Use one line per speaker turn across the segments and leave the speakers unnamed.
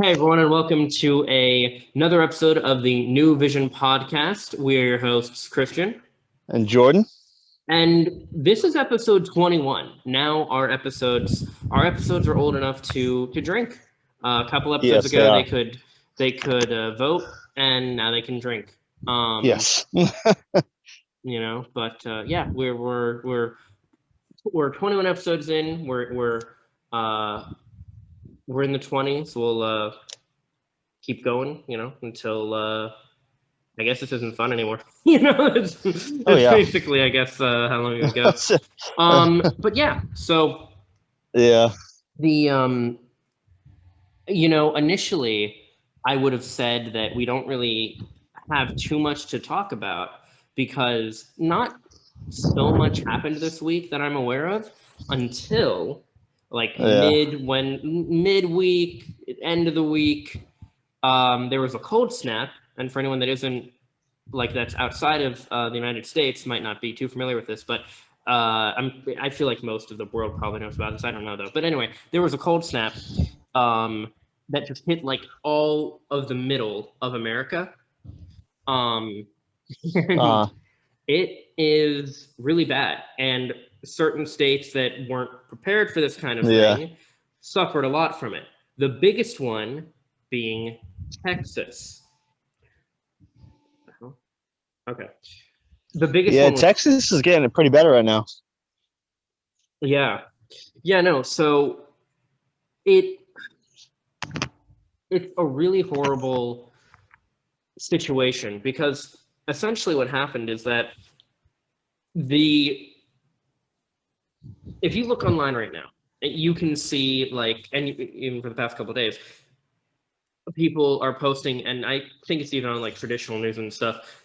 Hey everyone, and welcome to another episode of the New Vision podcast. We're your hosts, Christian
and Jordan.
And this is episode 21. Now our episodes are old enough to drink. A couple episodes
Yes, they
ago,
are.
they could vote, and now they can drink.
Yes.
But yeah, we're 21 episodes in. We're in the 20s. We'll keep going, until I guess this isn't fun anymore. It's basically, I guess, how long it goes. But yeah, so
yeah,
the initially I would have said that we don't really have too much to talk about because not so much happened this week that I'm aware of until like midweek, end of the week. There was a cold snap, and for anyone that isn't that's outside of the United States might not be too familiar with this, but I feel like most of the world probably knows about this. I don't know though. But anyway, there was a cold snap that just hit like all of the middle of America. It is really bad, and certain states that weren't prepared for this kind of thing suffered a lot from it. The biggest one being Texas. Okay. The biggest one was,
Texas is getting it pretty better right now.
Yeah. Yeah, no. So it's a really horrible situation because essentially what happened is that if you look online right now, you can see and even for the past couple of days, people are posting, and I think it's even on like traditional news and stuff,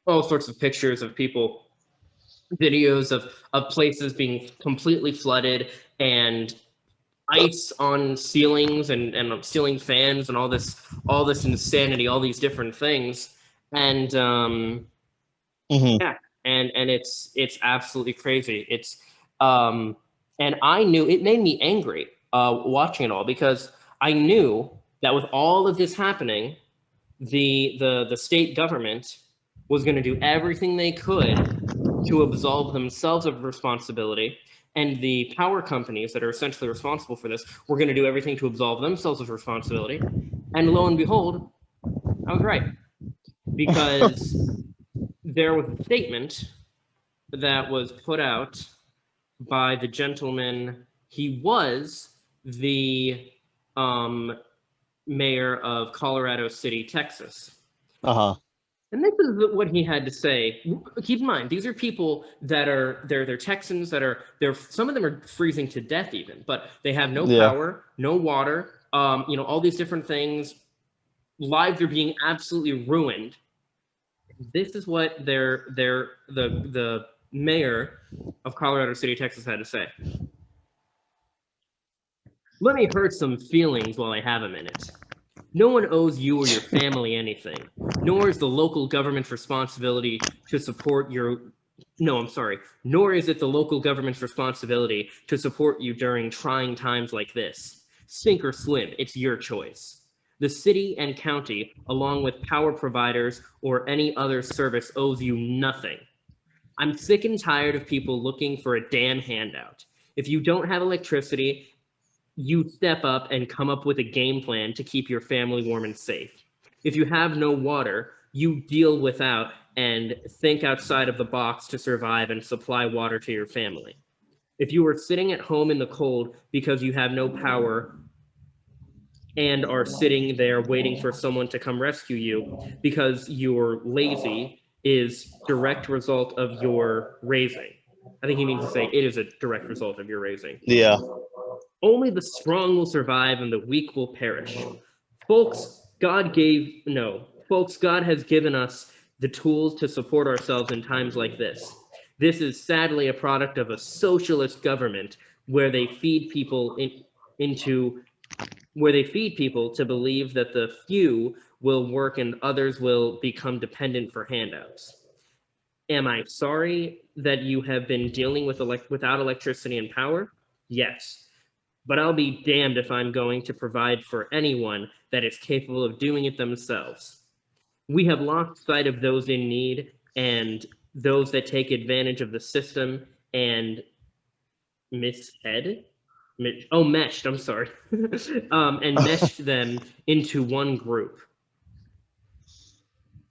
all sorts of pictures of people, videos of places being completely flooded and ice on ceilings and ceiling fans and all this insanity, all these different things. And yeah, and it's absolutely crazy. It's and I knew it made me angry watching it all because I knew that with all of this happening, the state government was going to do everything they could to absolve themselves of responsibility, and the power companies that are essentially responsible for this were going to do everything to absolve themselves of responsibility. And lo and behold, I was right, because there was a statement that was put out by the gentleman. He was the mayor of Colorado City, Texas. And this is what he had to say. Keep in mind, these are people that they're Texans that some of them are freezing to death even, but they have no power, no water, all these different things. Lives are being absolutely ruined. This is what the mayor of Colorado City, Texas had to say. Let me hurt some feelings while I have a minute. No one owes you or your family anything, nor is the local government's responsibility to support nor is it the local government's responsibility to support you during trying times like this. Sink or swim, it's your choice. The city and county, along with power providers or any other service, owes you nothing. I'm sick and tired of people looking for a damn handout. If you don't have electricity, you step up and come up with a game plan to keep your family warm and safe. If you have no water, you deal without and think outside of the box to survive and supply water to your family. If you are sitting at home in the cold because you have no power and are sitting there waiting for someone to come rescue you because you're lazy, is direct result of your raising. I think he means to say it is a direct result of your raising.
Yeah.
Only the strong will survive and the weak will perish. Folks, God has given us the tools to support ourselves in times like this. This is sadly a product of a socialist government where they feed people to believe that the few will work and others will become dependent for handouts. Am I sorry that you have been dealing with without electricity and power? Yes. but I'll be damned if I'm going to provide for anyone that is capable of doing it themselves. We have lost sight of those in need and those that take advantage of the system and meshed, I'm sorry, and meshed them into one group.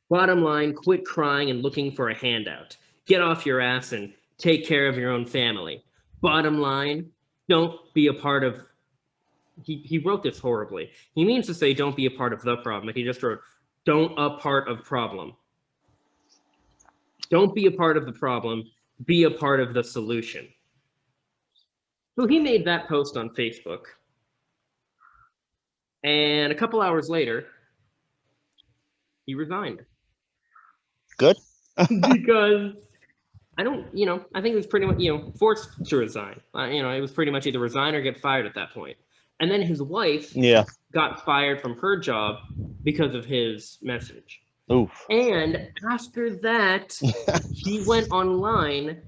Bottom line, quit crying and looking for a handout. Get off your ass and take care of your own family. Bottom line, don't be a part of. He wrote this horribly. He means to say don't be a part of the problem, but he just wrote don't a part of problem. Don't be a part of the problem, be a part of the solution. So he made that post on Facebook. And a couple hours later, he resigned.
Good.
Because I think it was pretty much, forced to resign. It was pretty much either resign or get fired at that point. And then his wife got fired from her job because of his message.
Oof.
And after that, he went online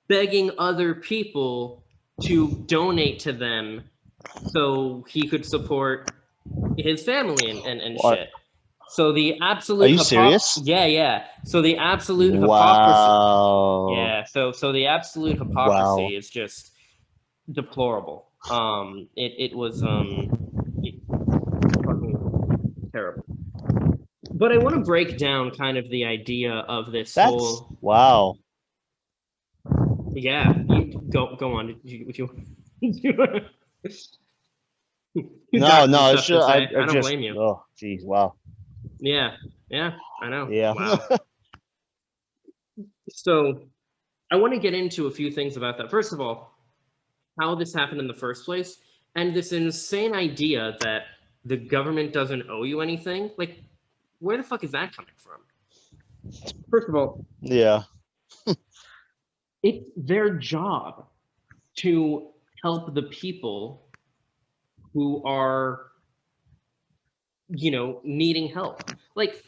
begging other people to donate to them so he could support his family and shit. So the absolute.
Are you serious?
Yeah. So the absolute hypocrisy.
Wow.
Yeah. So the absolute hypocrisy is just deplorable. It was fucking terrible. But I want to break down kind of the idea of this whole.
Wow.
Yeah, you go on. Would you
No, it's just,
I don't blame you.
Oh, geez, wow.
Yeah, I know.
Yeah.
Wow. So, I want to get into a few things about that. First of all, how this happened in the first place, and this insane idea that the government doesn't owe you anything. Like, where the fuck is that coming from? First of all,
yeah,
it's their job to help the people who are, needing help. Like,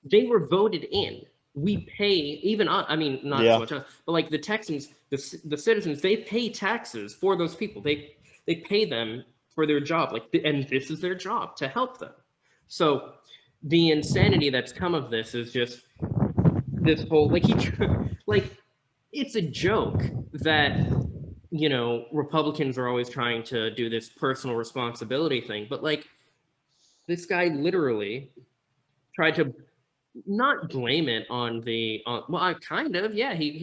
they were voted in. We pay, even, I mean, not so much, but like the Texans, the citizens, they pay taxes for those people. They pay them for their job, and this is their job, to help them. So the insanity that's come of this is just this whole, it's a joke that, Republicans are always trying to do this personal responsibility thing, but this guy literally tried to not blame it on he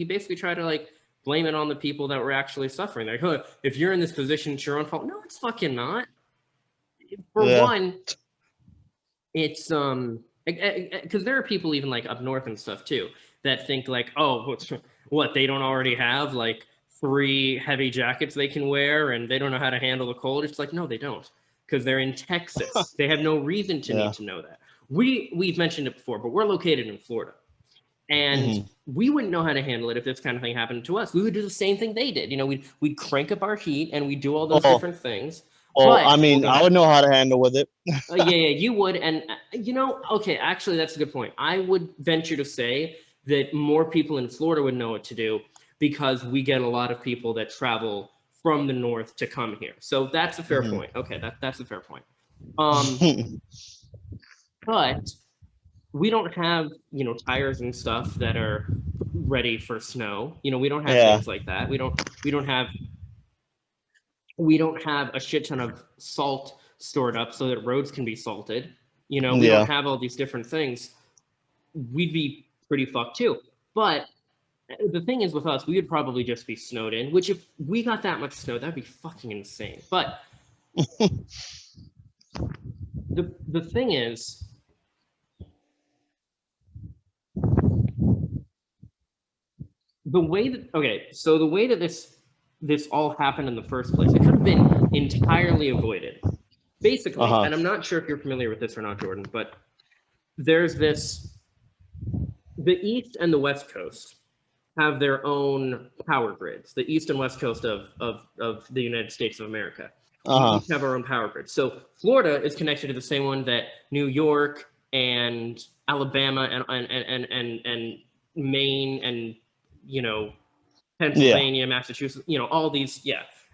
basically tried to blame it on the people that were actually suffering. Like, oh, if you're in this position, it's your own fault. No, it's fucking not. For one, it's because there are people even up north and stuff too that think oh, what, they don't already have 3 heavy jackets they can wear and they don't know how to handle the cold. It's no, they don't, because they're in Texas. They have no reason to need to know that. We've mentioned it before, but we're located in Florida, and we wouldn't know how to handle it if this kind of thing happened to us. We would do the same thing they did. We'd crank up our heat and we'd do all those different things.
Oh, I mean, I would know how to handle with it.
Yeah, you would. And, okay, actually, that's a good point. I would venture to say that more people in Florida would know what to do because we get a lot of people that travel from the north to come here. So that's a fair point. Okay, that's a fair point. But we don't have, tires and stuff that are ready for snow. We don't have things like that. We don't have a shit ton of salt stored up so that roads can be salted. We don't have all these different things. We'd be pretty fucked too. But the thing is with us, we would probably just be snowed in, which if we got that much snow, that'd be fucking insane. But the thing is, the way that this all happened in the first place, it could have been entirely avoided. Basically, and I'm not sure if you're familiar with this or not, Jordan, but there's the East and the West Coast have their own power grids. The East and West Coast of the United States of America. We each have our own power grid. So Florida is connected to the same one that New York and Alabama and Maine and Pennsylvania, Massachusetts, all these,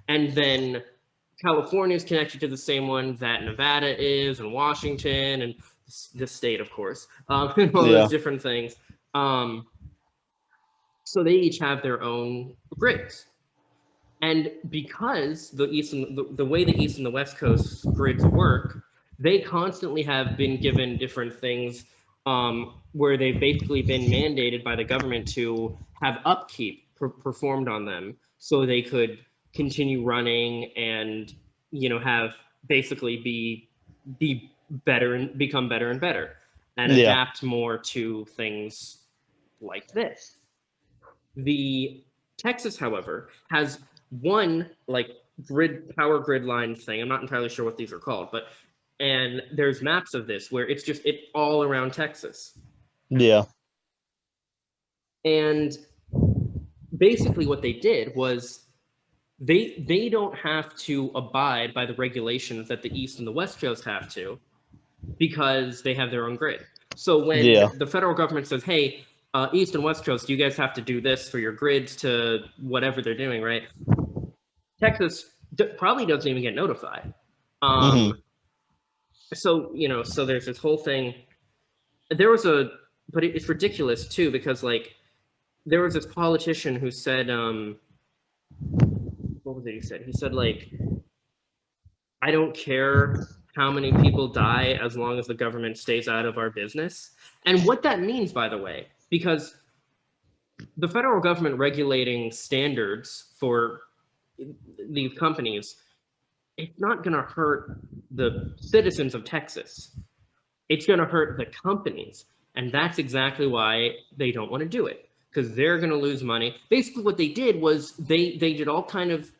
and then California is connected to the same one that Nevada is, and Washington, and the state, of course, and all those different things. So they each have their own grids. And because the way the East and the West Coast grids work, they constantly have been given different things where they've basically been mandated by the government to have upkeep performed on them so they could continue running and, have basically be better and become better and better and adapt more to things like this. The Texas, however, has one like power grid line thing. I'm not entirely sure what these are called, and there's maps of this where it's all around Texas.
Yeah.
And basically what they did was they don't have to abide by the regulations that the East and the West Coast have to, because they have their own grid. So when the federal government says, hey, East and West Coast, you guys have to do this for your grids to whatever they're doing, right? Texas probably doesn't even get notified. So, so there's this whole thing. But it's ridiculous too, because like there was this politician who said, what was it he said? He said, like, I don't care how many people die as long as the government stays out of our business. And what that means, by the way, because the federal government regulating standards for these companies, it's not going to hurt the citizens of Texas. It's going to hurt the companies. And that's exactly why they don't want to do it, because they're going to lose money. Basically, what they did was they did all kind of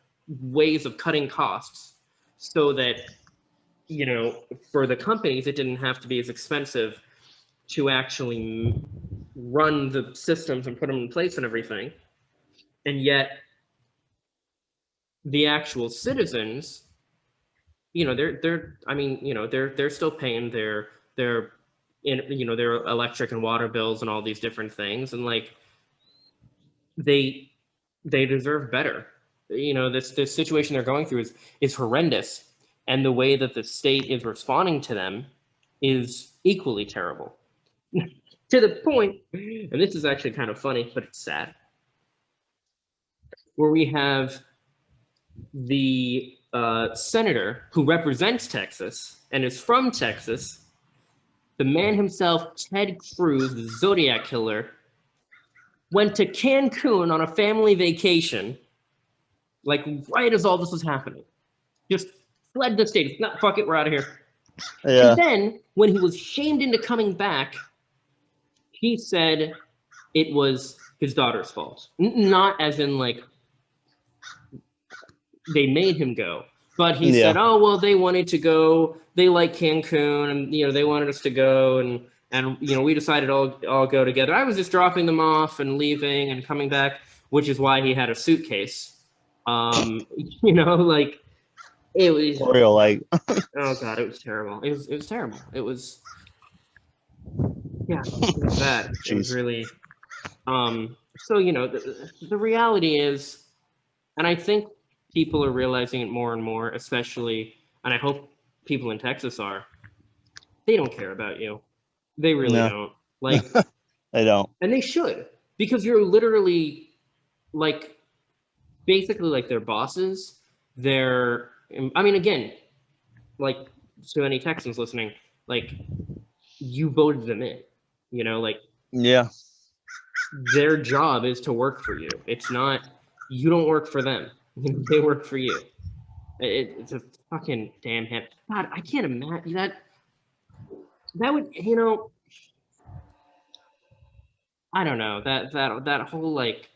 ways of cutting costs so that, for the companies, it didn't have to be as expensive to actually run the systems and put them in place and everything. And yet the actual citizens, they're still paying their electric and water bills and all these different things. And like, they deserve better. This situation they're going through is horrendous. And the way that the state is responding to them is equally terrible. To the point, and this is actually kind of funny, but it's sad, where we have the senator who represents Texas and is from Texas, the man himself, Ted Cruz, the Zodiac killer, went to Cancun on a family vacation, like right as all this was happening. Just fled the state. Not, fuck it, we're out of here. Yeah. And then when he was shamed into coming back, he said it was his daughter's fault. Not as in like they made him go, but he said, oh, well, they wanted to go. They like Cancun, and they wanted us to go, and we decided all go together. I was just dropping them off and leaving and coming back, which is why he had a suitcase. Like it was
real, like
oh god, it was terrible. It was terrible. It was it was bad. It was really so the reality is, and I think people are realizing it more and more, especially, and I hope people in Texas are, they don't care about you. They really don't. Like
they don't.
And they should, because you're literally like basically like their bosses. Again, like, to any Texans listening, like, you voted them in, like, their job is to work for you. It's not, you don't work for them. They work for you. It's a fucking damn hand. God, I can't imagine that would, I don't know, that whole like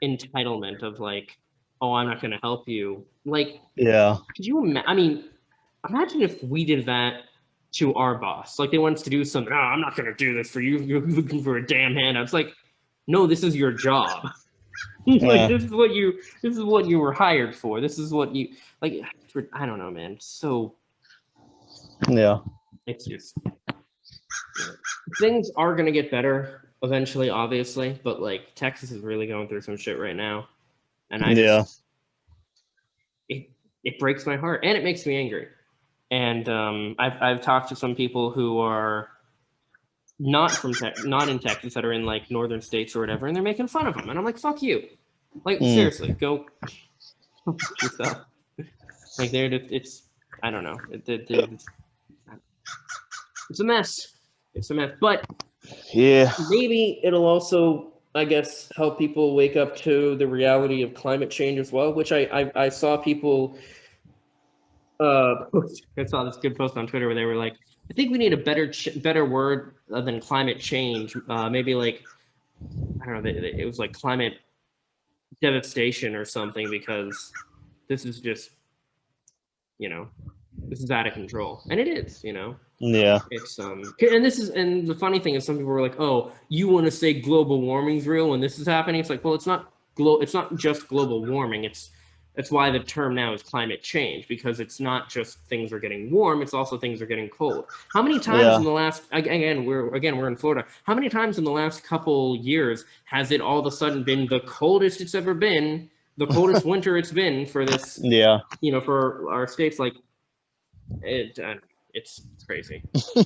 entitlement of like, oh, I'm not going to help you. Like, could you imagine if we did that to our boss? Like, they want us to do something. Oh, I'm not going to do this for you. You're looking for a damn handout. It's like, no, this is your job. Like, this is what you were hired for. This is what you like. I don't know, man. So it's just, things are going to get better eventually, obviously, but like Texas is really going through some shit right now. And it breaks my heart and it makes me angry. And I've talked to some people who are not in Texas, that are in like northern states or whatever, and they're making fun of them, and I'm like, fuck you, like seriously, go yourself. Like it's I don't know, it's a mess. It's a mess, but
Yeah.
maybe it'll also, I guess, help people wake up to the reality of climate change as well, which I saw people I saw this good post on Twitter where they were like, I think we need a better word than climate change. Maybe like, I don't know, it was like climate devastation or something, because this is just, this is out of control, and it is,
Yeah.
It's and the funny thing is, some people were like, oh, you want to say global warming's real when this is happening? It's like, well, it's not just global warming. That's why the term now is climate change, because it's not just things are getting warm, it's also things are getting cold. How many times in the last, again, we're in Florida, how many times in the last couple years has it all of a sudden been the coldest it's ever been, the coldest winter it's been for this, for our states? Like, it's crazy.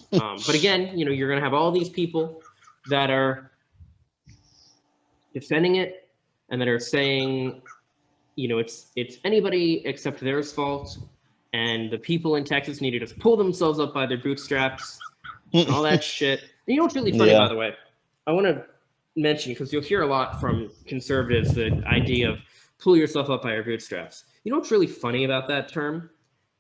But again, you're going to have all these people that are defending it and that are saying, it's anybody except theirs fault, and the people in Texas need to just pull themselves up by their bootstraps and all that shit. And you know what's really funny, by the way? I want to mention, because you'll hear a lot from conservatives, the idea of pull yourself up by your bootstraps. You know what's really funny about that term?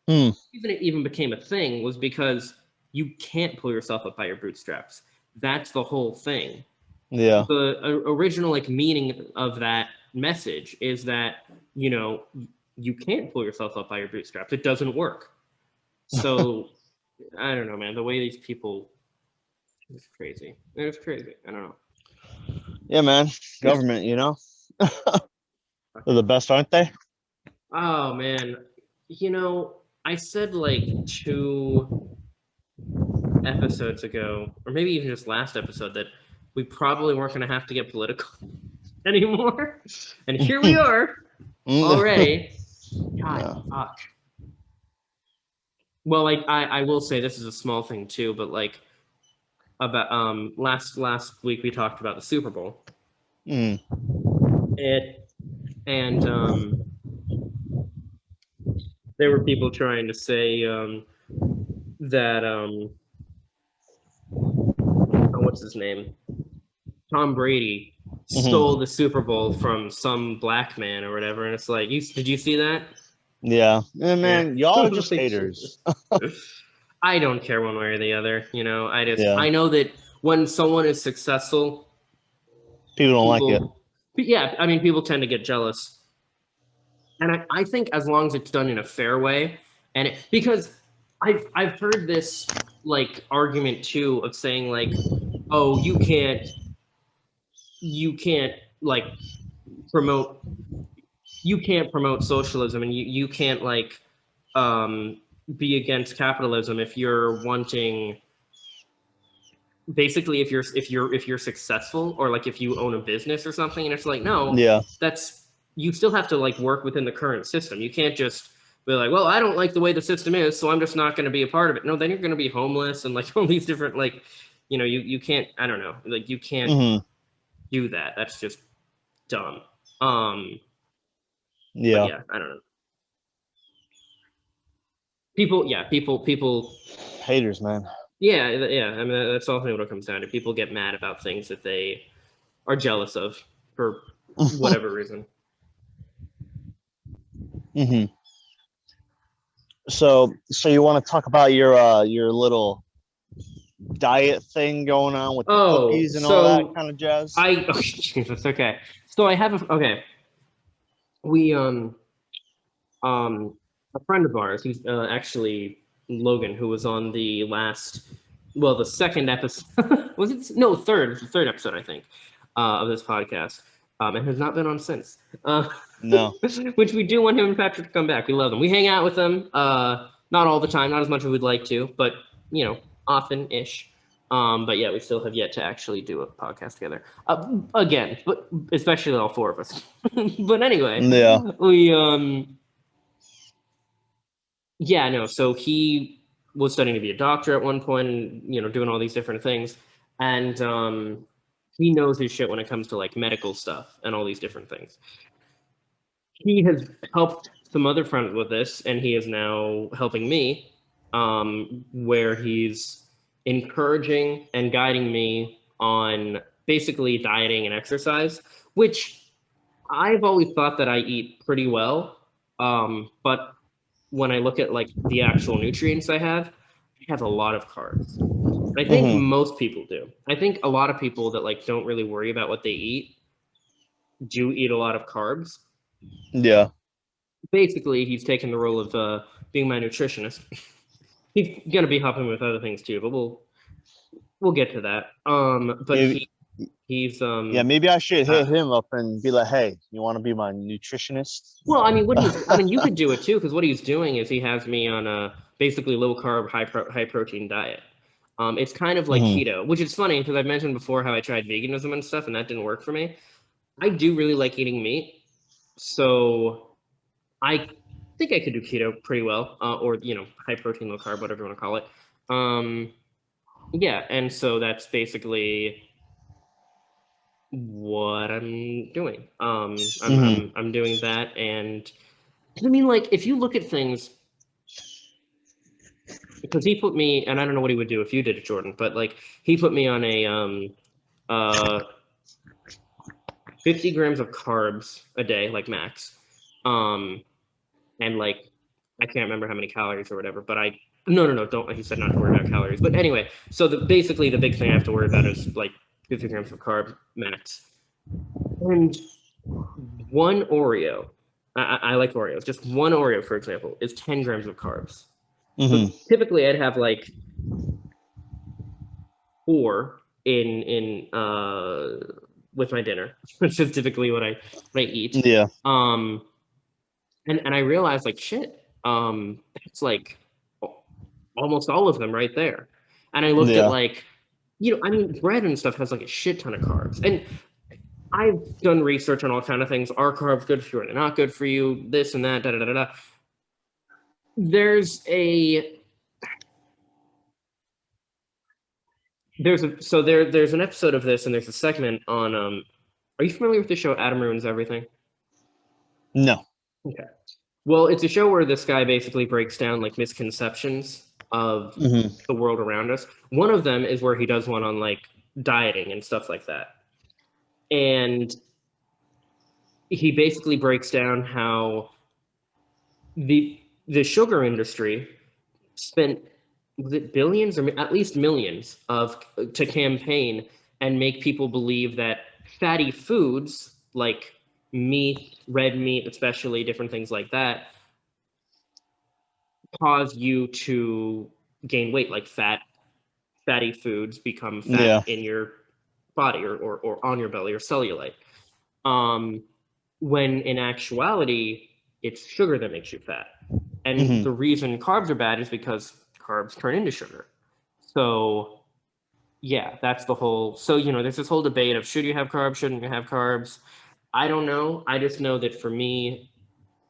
The reason it even became a thing was because you can't pull yourself up by your bootstraps. That's the whole thing.
Yeah.
The original meaning of that message is that, you can't pull yourself up by your bootstraps. It doesn't work. So I don't know, man. The way these people, it's crazy. It's crazy. I don't know.
Yeah, man. Government, they're the best, aren't they?
Oh man, I said like 2 episodes ago, or maybe even just last episode, that we probably weren't going to have to get political anymore, and here we are already. God, fuck. Well, I will say this is a small thing too, but like about last week we talked about the Super Bowl. There were people trying to say that what's his name? Tom Brady stole the Super Bowl from some black man or whatever, and it's like, did you see that?
Yeah, man, y'all are just haters.
I don't care one way or the other. I know that when someone is successful,
people don't like it.
Yeah, I mean, people tend to get jealous, and I think as long as it's done in a fair way, and because I've heard this like argument too of saying like, oh, you can't like promote socialism, and you can't like be against capitalism if you're wanting, basically if you're successful, or like if you own a business or something. And it's like, no, you still have to like work within the current system. You can't just be like, well, I don't like the way the system is, so I'm just not going to be a part of it. No, then you're going to be homeless and like all these different like, you can't, I don't know, like you can't do that. That's just dumb. Yeah, I don't know. People
haters, man.
Yeah. I mean, that's ultimately what it comes down to. People get mad about things that they are jealous of for whatever reason.
So you want to talk about your little diet thing going on with cookies and all that kind of jazz?
Jesus, okay. So I have we a friend of ours, who's actually Logan, who was on the second episode. Was it? No, third. It was the third episode, I think, of this podcast, and has not been on since.
No.
Which we do want him and Patrick to come back. We love them. We hang out with them. Not all the time, not as much as we'd like to, but often-ish. But yeah, we still have yet to actually do a podcast together. Again, but especially all 4 of us. But anyway,
yeah,
we Yeah, no. So he was studying to be a doctor at one point, and doing all these different things, and he knows his shit when it comes to like medical stuff and all these different things. He has helped some other friends with this, and he is now helping me, where he's encouraging and guiding me on basically dieting and exercise, which I've always thought that I eat pretty well. But when I look at like the actual nutrients I have a lot of carbs. I think most people do. I think a lot of people that like don't really worry about what they eat do eat a lot of carbs.
Yeah.
Basically, he's taken the role of being my nutritionist. He's gonna be helping with other things too, but we'll get to that. But
Maybe,
he's
yeah, maybe I should hit him up and be like, "Hey, you want to be my nutritionist?"
Well, I mean, you could do it too, because what he's doing is he has me on a basically low carb, high protein diet. It's kind of like keto, which is funny because I've mentioned before how I tried veganism and stuff, and that didn't work for me. I do really like eating meat, so I think I could do keto pretty well, or high protein, low carb, whatever you want to call it. Yeah, and so that's basically what I'm doing. I'm doing that, and I mean, like, if you look at things, because he put me, and I don't know what he would do if you did it, Jordan, but like he put me on a uh 50 grams of carbs a day, like max, and like I can't remember how many calories or whatever, but no, don't. He said not to worry about calories, but anyway, so basically the big thing I have to worry about is like 50 grams of carb max, and one Oreo. I like Oreos. Just one Oreo, for example, is 10 grams of carbs. So typically, I'd have like 4 in with my dinner, which is typically what I eat.
Yeah.
And I realized like shit, it's like almost all of them right there. And I looked at like, I mean, bread and stuff has like a shit ton of carbs. And I've done research on all kind of things. Are carbs good for you? Are they not good for you? This and that, da da da da. There's an episode of this, and there's a segment on are you familiar with the show Adam Ruins Everything?
No.
Okay. Well, it's a show where this guy basically breaks down like misconceptions of the world around us. One of them is where he does one on like dieting and stuff like that. And he basically breaks down how the sugar industry spent, was it billions or at least millions to campaign and make people believe that fatty foods like meat, red meat, especially different things like that, cause you to gain weight, like fatty foods become fat in your body or on your belly, or cellulite. When in actuality, it's sugar that makes you fat. And the reason carbs are bad is because carbs turn into sugar. So yeah, that's the whole. So there's this whole debate of should you have carbs, shouldn't you have carbs? I don't know. I just know that for me,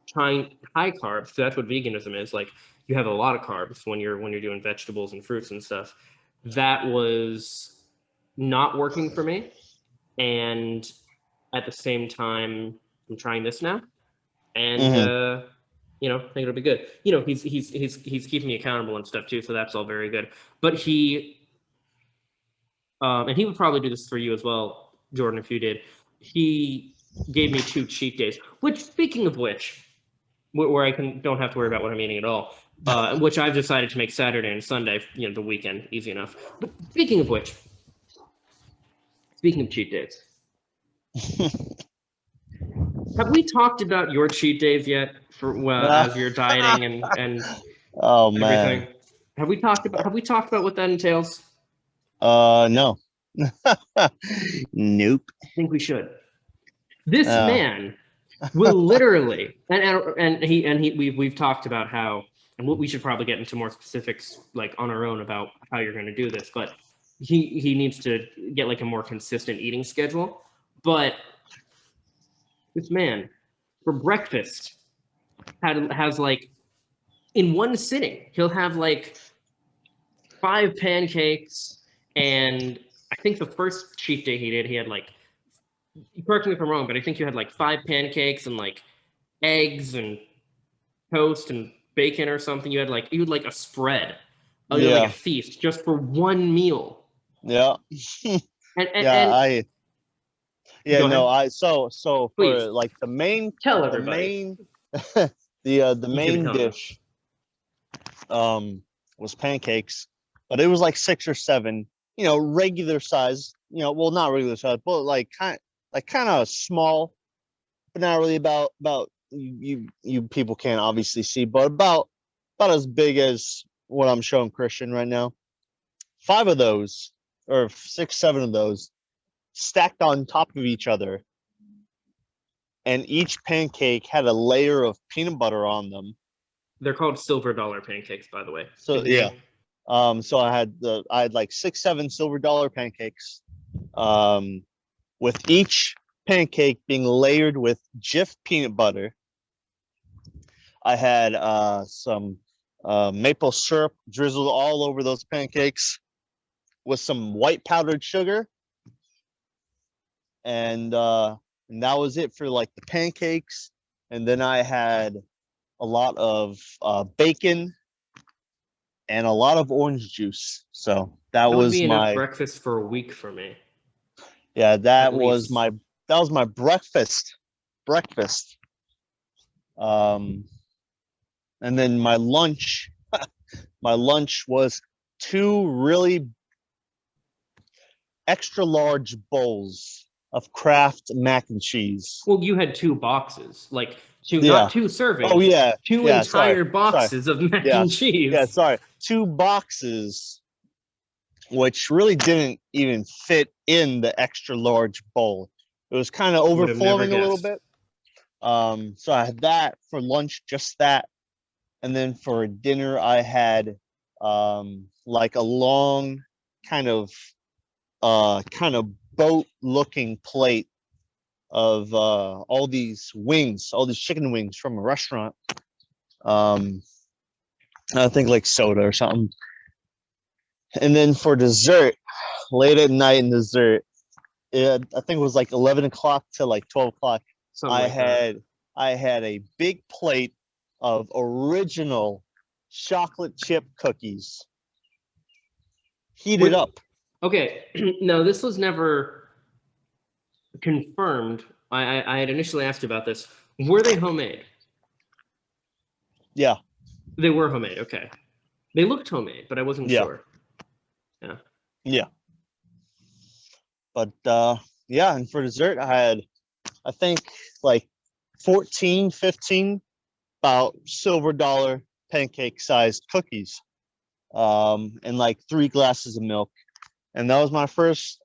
trying high carbs, so that's what veganism is. Like you have a lot of carbs when you're doing vegetables and fruits and stuff. That was not working for me, and at the same time, I'm trying this now, and I think it'll be good. He's keeping me accountable and stuff too, so that's all very good. But and he would probably do this for you as well, Jordan, if you did. He gave me 2 cheat days. Which, speaking of which, where I don't have to worry about what I'm eating at all, which I've decided to make Saturday and Sunday, the weekend, easy enough. But speaking of which, speaking of cheat days, have we talked about your cheat days yet? As you're dieting and
oh
everything,
man,
have we talked about what that entails?
No. Nope.
I think we should. This man will literally, we've talked about how, and we should probably get into more specifics like on our own about how you're going to do this, but he needs to get like a more consistent eating schedule. But this man for breakfast has like in one sitting. He'll have like 5 pancakes, and I think the first cheat day he did, he had like, correct me if I'm wrong, but I think you had like 5 pancakes and like eggs and toast and bacon or something. You had like a spread. Oh, you had like a feast just for one meal.
Yeah.
And
so
Please
for like the main
tell everybody.
the main dish was pancakes, but it was like 6 or 7, regular size, well, not regular size, but like kind of small, but not really about you people can't obviously see, but about as big as what I'm showing Christian right now. 5 of those, or 6, 7 of those, stacked on top of each other, and each pancake had a layer of peanut butter on them.
They're called silver dollar pancakes, by the way.
So yeah. So I had like 6, 7 silver dollar pancakes, with each pancake being layered with Jif peanut butter. I had some maple syrup drizzled all over those pancakes with some white powdered sugar, and that was it for like the pancakes. And then I had a lot of bacon and a lot of orange juice. So that
would
was
be enough
my
breakfast for a week for me.
Yeah, that was my breakfast. And then my lunch was 2 really extra large bowls of Kraft mac and cheese.
Well, you had 2 boxes, like not 2 servings.
Oh yeah,
2 entire boxes of mac and cheese.
Yeah, sorry, 2 boxes, which really didn't even fit in the extra large bowl. It was kind of overflowing a little bit. So I had that for lunch, just that. And then for dinner, I had like a long kind of boat-looking plate of all these chicken wings from a restaurant. I think like soda or something. And then for dessert, late at night in dessert, I think it was like 11 o'clock to like 12 o'clock. I had a big plate of original chocolate chip cookies heated up.
Okay, no, this was never confirmed. I had initially asked you about this. Were they homemade?
Yeah.
They were homemade, okay. They looked homemade, but I wasn't sure. Yeah.
Yeah. But and for dessert, I had, I think, like 14, 15 about silver dollar pancake sized cookies, and like 3 glasses of milk. And that was my first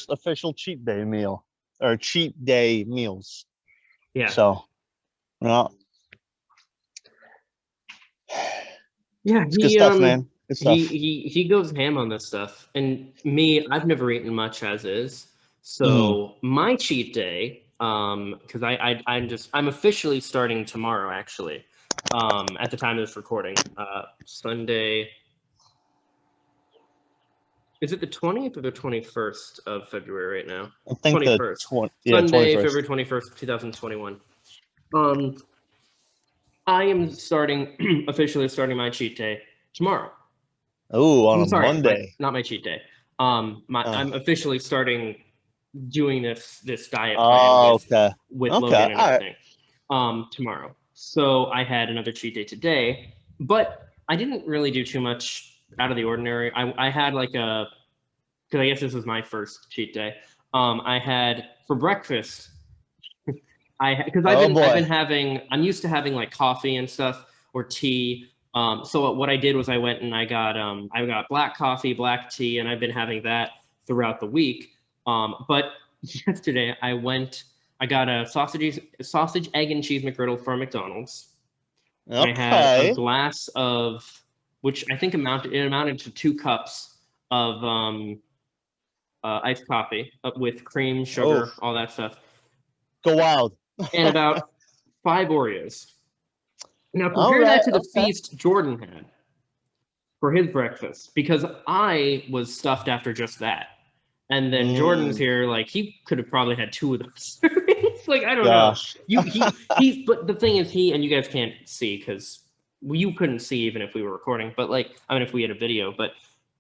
official cheat day meal, or cheat day meals.
Yeah.
So,
yeah,
it's good stuff, man. Good stuff.
He goes ham on this stuff, and me, I've never eaten much as is. So my cheat day, because I'm officially starting tomorrow, actually. At the time of this recording, Sunday. Is it the 20th or the 21st of February right now?
I think
21st. Sunday, 21st. February 21st, 2021. I am officially starting my cheat day tomorrow.
Oh, on a Monday.
Not my cheat day. I'm officially starting doing this diet plan with Logan and everything. Tomorrow. So I had another cheat day today, but I didn't really do too much out of the ordinary. I had like because I guess this was my first cheat day. I had for breakfast. I'm used to having like coffee and stuff or tea. So what I did was I went and I got black coffee, black tea, and I've been having that throughout the week. But yesterday I got a sausage, egg, and cheese McGriddle from McDonald's. Okay. I had a glass of, which I think amounted to 2 cups of iced coffee with cream, sugar, all that stuff.
Go wild.
And about 5 Oreos. Now
All
compare that
right.
to the
Okay.
feast Jordan had for his breakfast, because I was stuffed after just that. And then Jordan's
Mm,
here, like he could have probably had two of those. It's like I don't know.
gosh.
He's but the thing is he and you guys can't see because you couldn't see even if we were recording, but like I mean if we had a video, but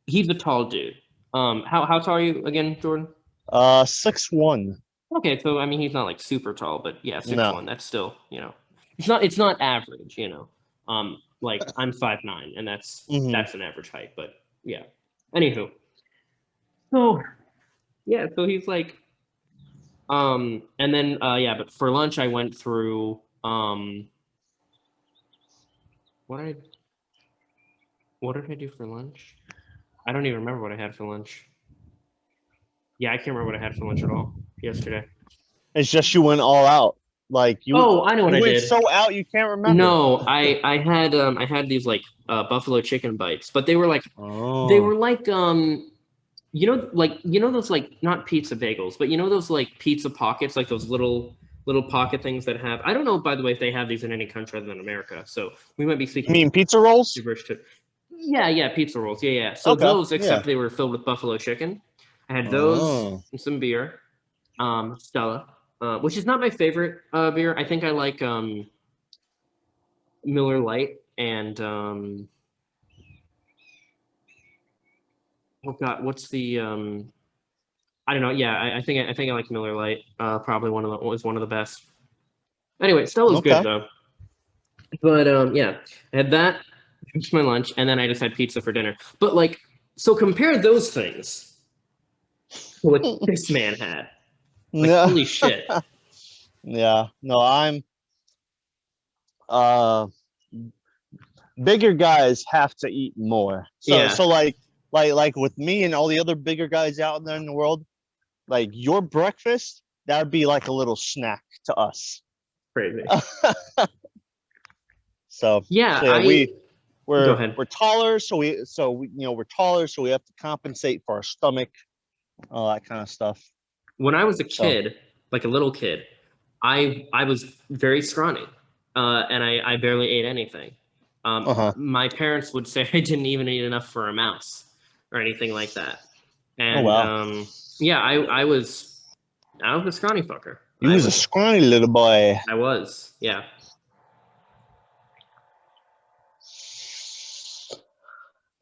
he's a tall dude. How tall are you again, Jordan?
6'1".
Okay, so I mean he's not like super tall, but yeah, six
No.
one. That's still, it's not average, like I'm 5'9", and that's
Hmm.
that's an average height, but yeah. Anywho, so yeah, so he's like, and then yeah, but for lunch I went through what did I what did I do for lunch? I don't even remember what I had for lunch. Yeah, I can't remember what I had for lunch at all yesterday.
It's just you went all out. Like
Oh, I know what
you
I
went
did.
so out you can't remember.
No, I had these like buffalo chicken bites, but they were
Oh.
like those like not pizza bagels, but those like pizza pockets, like those little pocket things that have. I don't know by the way if they have these in any country other than America. So we might be
You
speaking
mean pizza rolls?
gibberish to. Yeah, yeah, pizza rolls. Yeah, yeah. So
Okay.
those,
Yeah.
except they were filled with buffalo chicken. I had those
Oh.
and some beer, Stella, which is not my favorite beer. I think I like Miller Lite and oh god, what's the I don't know. Yeah, I think I like Miller Lite. Probably one of the best. Anyway, Stella's good
Okay.
though. But yeah, I had that for my lunch, and then I just had pizza for dinner. But like, so compare those things to what this man had. Like,
No.
holy shit.
Yeah. No, I'm uh bigger guys have to eat more. So
Yeah,
so like with me and all the other bigger guys out there in the world, like your breakfast, that would be like a little snack to us.
crazy. Yeah,
So yeah,
I go ahead.
we're taller, so we we're taller, so we have to compensate for our stomach, all that kind of stuff.
When I was a
So
kid, like a little kid, I was very scrawny, and I barely ate anything.
uh-huh.
My parents would say I didn't even eat enough for a mouse or anything like that.
Oh
And
wow.
yeah, I was a scrawny fucker.
You
I
was a
was
scrawny little boy.
I was yeah.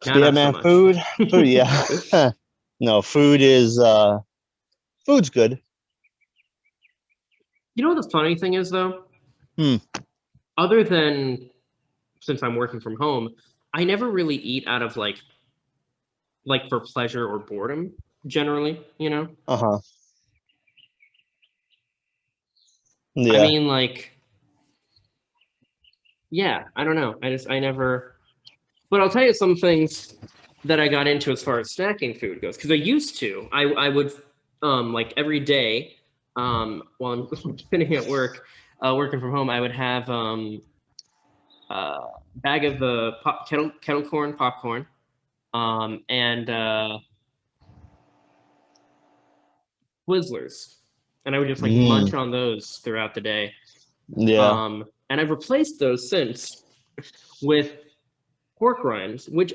Now
Yeah,
not so
man,
much.
food, yeah. No, food's good.
You know what the funny thing is though?
Hmm.
Other than since I'm working from home, I never really eat out of like for pleasure or boredom generally.
Uh-huh.
I
Yeah.
mean, like, yeah, I don't know. I never, but I'll tell you some things that I got into as far as snacking food goes. Because I used to, I would, like every day, while I'm sitting at work, working from home, I would have bag of the kettle corn popcorn, and Twizzlers, and I would just like munch
Mm.
on those throughout the day.
Yeah.
And I've replaced those since with pork rinds, which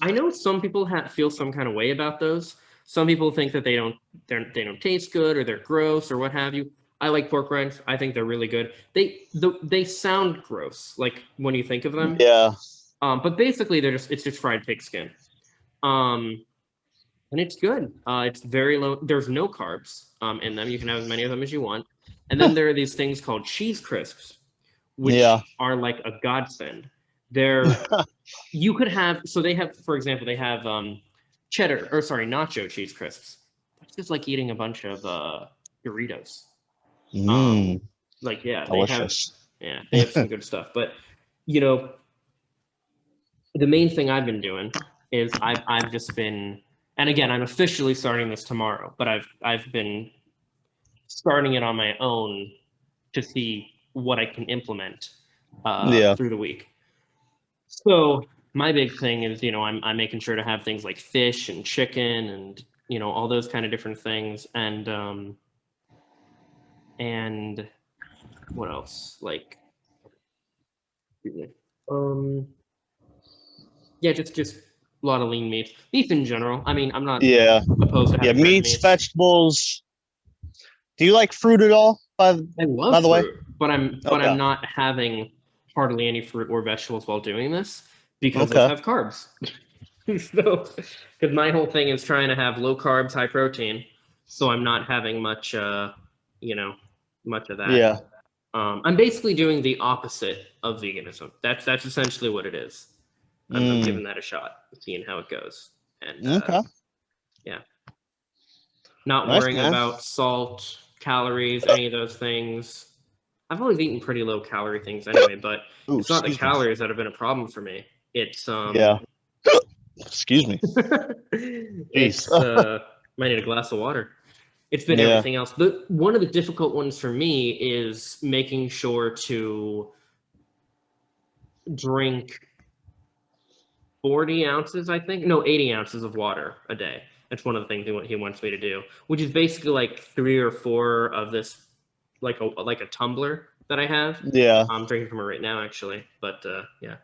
I know some people feel some kind of way about those. Some people think that they don't taste good or they're gross or what have you. I like pork rinds. I think they're really good. They sound gross, like when you think of them.
Yeah.
But basically it's just fried pig skin. Um, and it's good. It's very low. There's no carbs in them. You can have as many of them as you want. And then there are these things called cheese crisps,
Yeah.
which are like a godsend. They're you could have so they have, for example, they have cheddar or sorry, nacho cheese crisps. That's just like eating a bunch of Doritos. Um,
Mm.
like
Delicious.
they have some good stuff. But you know, the main thing I've been doing is I've just been, and again, I'm officially starting this tomorrow, but I've been starting it on my own to see what I can implement
Yeah.
through the week. So my big thing is, I'm making sure to have things like fish and chicken and all those kind of different things, and what else? Like Um, yeah, just a lot of lean meats. Beef in general. I mean, I'm not
Yeah.
opposed to
Yeah.
having red
Meats,
meats.
vegetables. Do you like fruit at all?
I
By
love
the way.
fruit, but I'm
Okay.
not having hardly any fruit or vegetables while doing this because those
Okay.
have carbs. So, because my whole thing is trying to have low carbs, high protein, so I'm not having much, you know, much of that.
Yeah.
I'm basically doing the opposite of veganism. That's essentially what it is. I'm
Mm.
giving that a shot, seeing how it goes, and
Okay.
yeah, not
Nice,
worrying
man.
about salt, calories, any of those things. I've always eaten pretty low calorie things anyway, but
Ooh,
it's not the
excuse me.
calories that have been a problem for me. It's
Yeah. Excuse me. Jeez.
it's might need a glass of water. It's been
Yeah.
everything else. But one of the difficult ones for me is making sure to drink 40 ounces, I think. No, 80 ounces of water a day. That's one of the things he wants me to do, which is basically like 3 or 4 of this, like a tumbler that I have.
Yeah.
I'm drinking from it right now, actually. But yeah,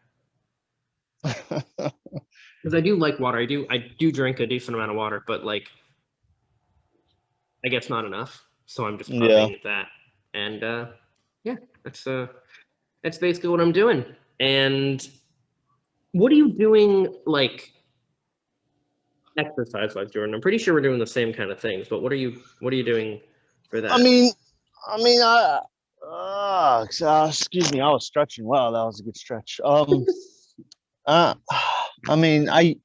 because I do like water. I do drink a decent amount of water, but like I guess not enough. So I'm just
Yeah.
upping that. And yeah, that's basically what I'm doing. And what are you doing like exercise wise, Jordan? I'm pretty sure we're doing the same kind of things, but what are you doing for
I
that?
mean, I mean, excuse me. I was stretching. Wow, that was a good stretch. Uh, I mean, I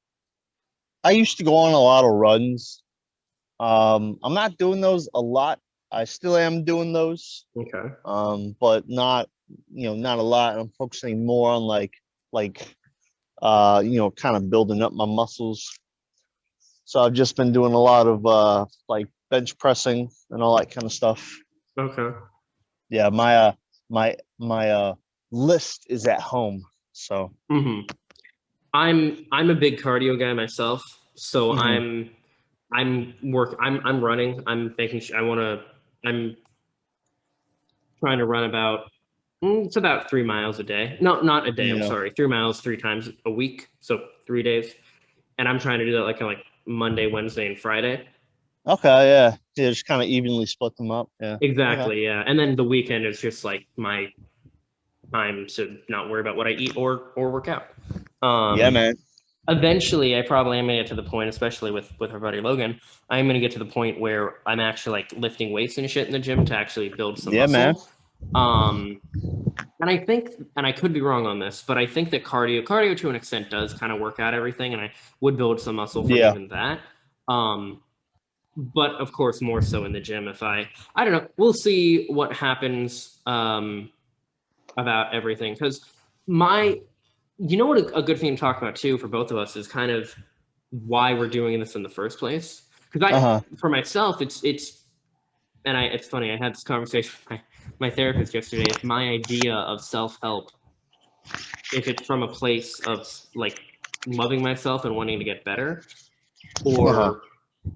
used to go on a lot of runs. I'm not doing those a lot. I still am doing those.
Okay.
But not, not a lot. I'm focusing more on like, kind of building up my muscles. So I've just been doing a lot of like bench pressing and all that kind of stuff.
Okay.
Yeah, my list is at home. So
hmm I'm a big cardio guy myself, so
mhm.
I'm running. I'm making sure I'm trying to run about it's about 3 miles a day. No, not a day. I'm
Yeah.
sorry. 3 miles 3 times a week, so 3 days. And I'm trying to do that like on like Monday, Wednesday, and Friday.
Okay, yeah. Yeah, just kind of evenly split them up. Yeah. Okay.
Exactly, yeah. And then the weekend is just like my time to not worry about what I eat or work out.
Yeah,
Um,
man.
eventually, I probably am gonna get to the point, especially with our buddy Logan. I'm gonna get to the point where I'm actually like lifting weights and shit in the gym to actually build some
Yeah, man.
muscle. Um, and I think, and I could be wrong on this, but I think that cardio to an extent does kind of work out everything, and I would build some muscle from
Yeah.
even that. Um, but of course, more so in the gym. If I don't know, we'll see what happens about everything because my, you know what a good thing to talk about too for both of us is kind of why we're doing this in the first place. Because
Uh-huh.
for myself, it's funny. I had this conversation with my therapist yesterday. If my idea of self help, if it's from a place of like loving myself and wanting to get better,
Uh-huh.
or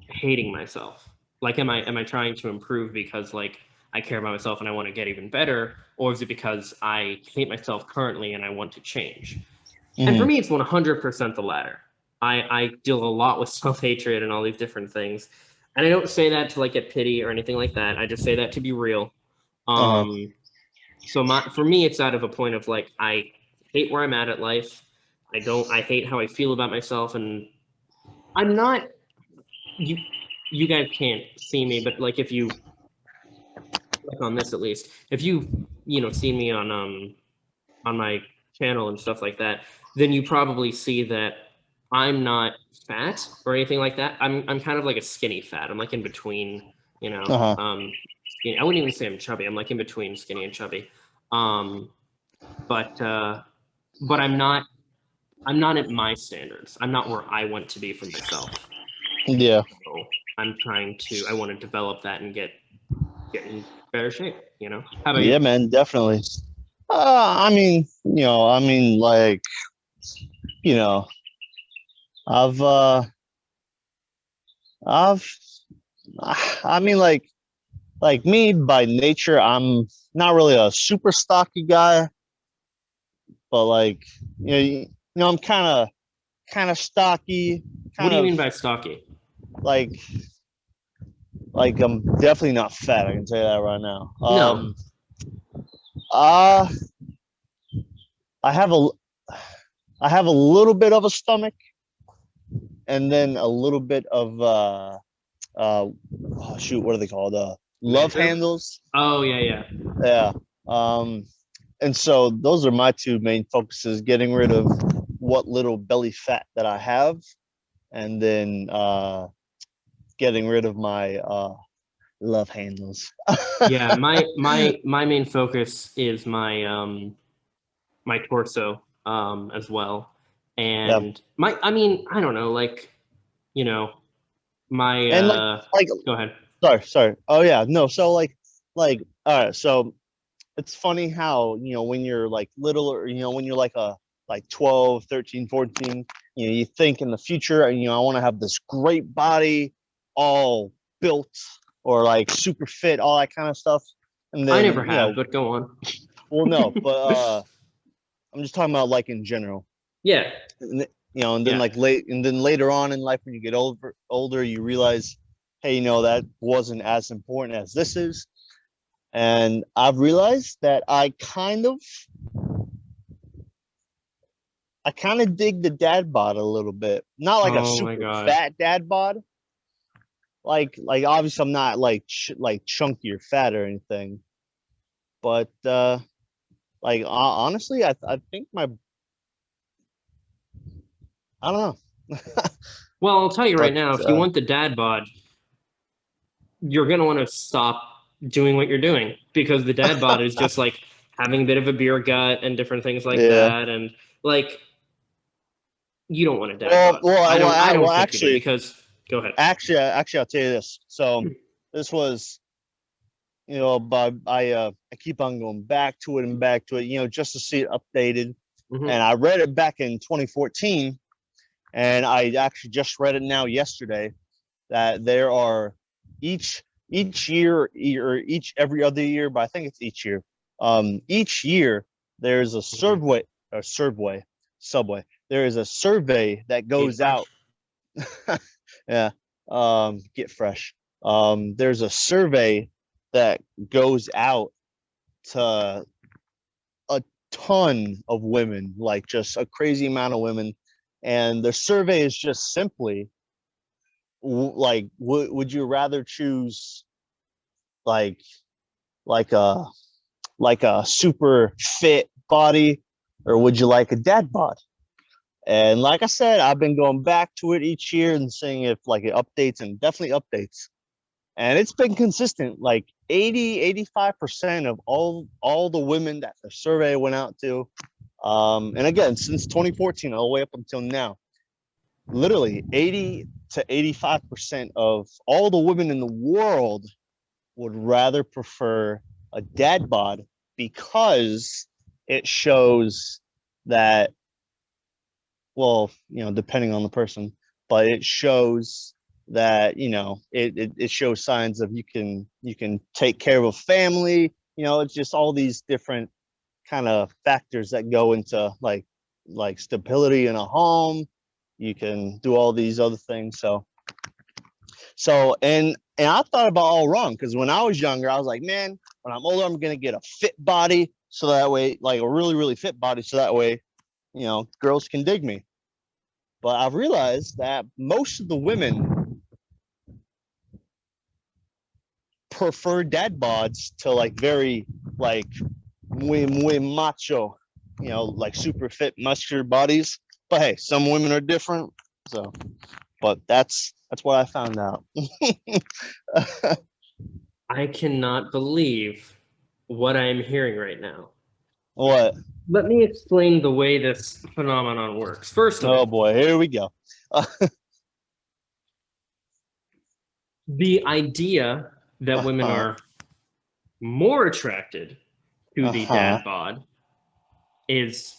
hating myself, like am I trying to improve because like I care about myself and I want to get even better, or is it because I hate myself currently and I want to change? And for
Hmm.
me, it's 100% the latter. I deal a lot with self hatred and all these different things, and I don't say that to like get pity or anything like that. I just say that to be real.
Uh-huh.
Um, so for me, it's out of a point of like I hate where I'm at life. I hate how I feel about myself, and I'm not you. You guys can't see me, but like if you like on this at least, if you've seen me on my channel and stuff like that, then you probably see that I'm not fat or anything like that. I'm kind of like a skinny fat. I'm like in between, you know.
Uh-huh.
Skinny. I wouldn't even say I'm chubby. I'm like in between skinny and chubby. Um, but I'm not at my standards. I'm not where I want to be for myself.
Yeah.
So I want to develop that and get in better shape, you know. How about
Yeah,
you?
man, definitely. I mean, like, you know, I've I've I mean like me by nature, I'm not really a super stocky guy, but like I'm kind of stocky,
What
kind
do you
of
mean by stocky?
like I'm definitely not fat. I can tell you that right now.
No.
Uh I have a I have a little bit of a stomach, and then a little bit of oh shoot, what are they called? Love
Midriff?
handles.
Oh yeah, yeah.
Yeah. Um, and so those are my two main focuses: getting rid of what little belly fat that I have, and then getting rid of my love handles.
Yeah, my main focus is my torso as well.
Yeah.
And my I mean, I don't know, like, you know, my
And like
go ahead.
sorry. Oh yeah, no. So like all right. So it's funny how when you're like little, or when you're like a like 12, 13, 14, you think in the future, I want to have this great body, all built, or like super fit, all that kind of stuff. And
I never
then
have, but go on.
well, no, but I'm just talking about like in general.
Yeah.
And then
Yeah.
later on in life, when you get older, you realize, hey, that wasn't as important as this is. And I've realized that I kind of dig the dad bod a little bit. Not like a
Oh my
super
God.
fat dad bod. Like obviously I'm not like like chunky or fat or anything. But like honestly, I think I don't know.
Well, I'll tell you right
But
now, if you want the dad bod, you're gonna want to stop doing what you're doing, because the dad bod is just like having a bit of a beer gut and different things like
yeah.
that. And like, you don't want a dad
Well,
bod.
well,
I don't I
well,
don't
well,
think you do, because go ahead.
actually, I'll tell you this. So this was, but I keep on going back to it and back to it, just to see it updated.
Hmm.
And I read it back in 2014, and I actually just read it now yesterday, that there are each year, or each every other year, but I think it's each year. Each year there's a
Hmm.
subway. There is a survey that
Hate
goes out.
fresh.
Yeah. Get fresh. There's a survey that goes out to a ton of women, like just a crazy amount of women. And the survey is just simply like, would you rather choose like like a like a super fit body, or would you like a dad bod? And like I said, I've been going back to it each year and seeing if like it updates, and definitely updates. And it's been consistent, like 85% of all the women that the survey went out to. And again, since 2014 all the way up until now, literally 80 to 85% of all the women in the world would rather prefer a dad bod, because it shows that, well, depending on the person, but it shows that, it shows signs of you can take care of a family. It's just all these different kind of factors that go into like stability in a home. You can do all these other things. And I thought about all wrong, because when I was younger, I was like, man, when I'm older, I'm gonna get a fit body, so that way, like a really, really fit body, so that way, girls can dig me. But I've realized that most of the women prefer dad bods to like very like muy macho, like super fit, muscular bodies. But hey, some women are different. So, but that's what I found out.
I cannot believe what I am hearing right now.
What?
Let me explain the way this phenomenon works. First of
Oh
all,
boy, here we go.
the idea that women
Uh-huh.
are more attracted to the
Uh-huh.
dad bod is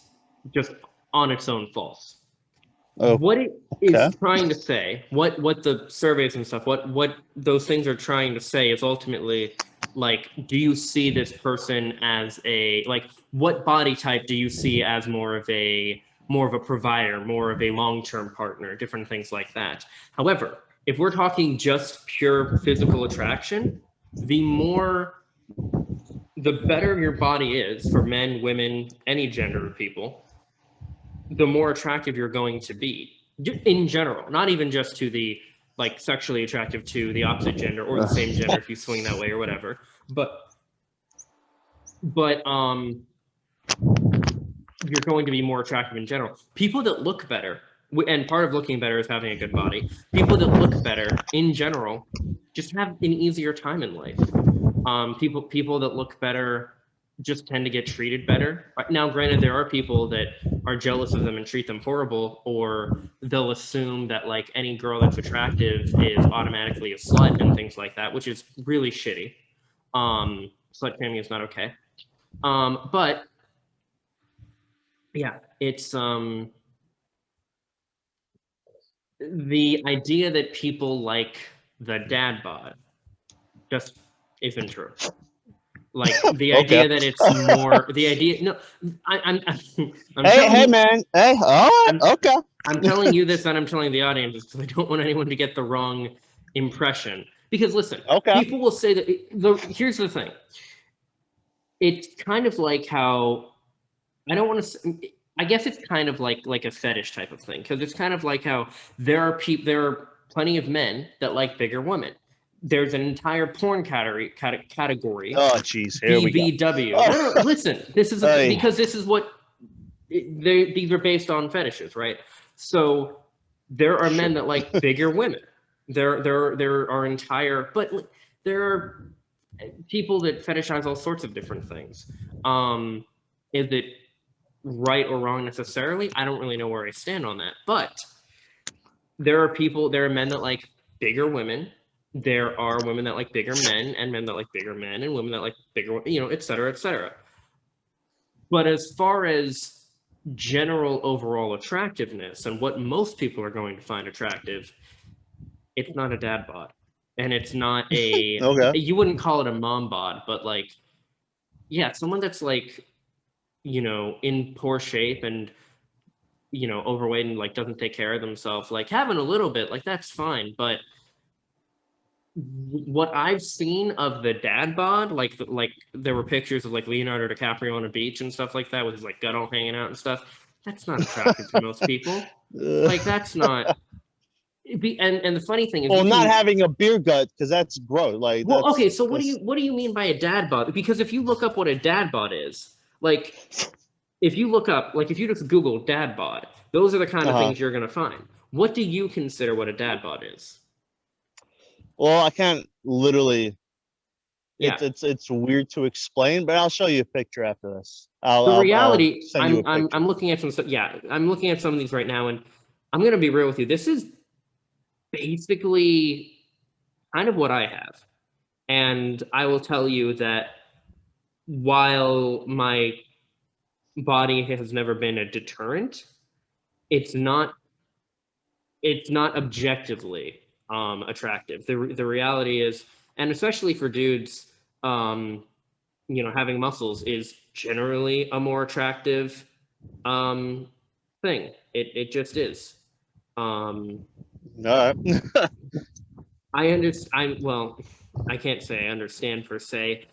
just on its own false.
Oh,
What it
okay.
is trying to say, what the surveys and stuff, what those things are trying to say is ultimately like, do you see this person as like, what body type do you see as more of a provider, more of a long-term partner, different things like that. However, if we're talking just pure physical attraction, the better your body is for men, women, any gender of people, the more attractive you're going to be in general, not even just to the like sexually attractive to the opposite gender or the same gender if you swing that way or whatever. But you're going to be more attractive in general. People that look better, and part of looking better is having a good body. People that look better in general just have an easier time in life. People that look better just tend to get treated better. Now, granted, there are people that are jealous of them and treat them horrible, or they'll assume that like any girl that's attractive is automatically a slut and things like that, which is really shitty. Slut shaming is not okay. But yeah, it's the idea that people like the dad bod just isn't true. Like the idea that it's more the idea. No, I'm
hey, man. Hey, all right, okay.
I'm telling you this, and I'm telling the audience because I don't want anyone to get the wrong impression. Because listen, people will say that. Here's the thing. It's kind of like how I don't want to. I guess it's kind of like a fetish type of thing because it's kind of like how there are plenty of men that like bigger women. There's an entire porn category.
Oh, jeez, here
BBW.
we go.
No, listen. This is because this is what these are based on fetishes, right? So there are men that like bigger women. There are entire, but there are people that fetishize all sorts of different things. Is it right or wrong necessarily? I don't really know where I stand on that, but there are men that like bigger women. There are women that like bigger men, and men that like bigger men, and women that like bigger, et cetera, et cetera. But as far as general overall attractiveness and what most people are going to find attractive, it's not a dad bod, and it's not a you wouldn't call it a mom bod, but like, yeah, someone that's like, in poor shape and overweight and like doesn't take care of themselves, like having a little bit, like that's fine. But what I've seen of the dad bod, like there were pictures of like Leonardo DiCaprio on a beach and stuff like that with his like gut all hanging out and stuff. That's not attractive to most people. Like that's not. And the funny thing is,
not having a beer gut because that's gross. Like,
well, okay. So what do you mean by a dad bod? Because if you look up what a dad bod is, like, if you look up, like, if you just Google dad bod, those are the kind of things you're gonna find. What do you consider what a dad bod is?
Well, I can't literally. Yeah. It's weird to explain, but I'll show you a picture after this.
The reality, I'm looking at some stuff. Yeah, I'm looking at some of these right now, and I'm gonna be real with you. This is basically kind of what I have, and I will tell you that while my body has never been a deterrent, it's not objectively attractive. The reality is, and especially for dudes, having muscles is generally a more attractive thing. It just is.
I
understand. Well, I can't say I understand per se.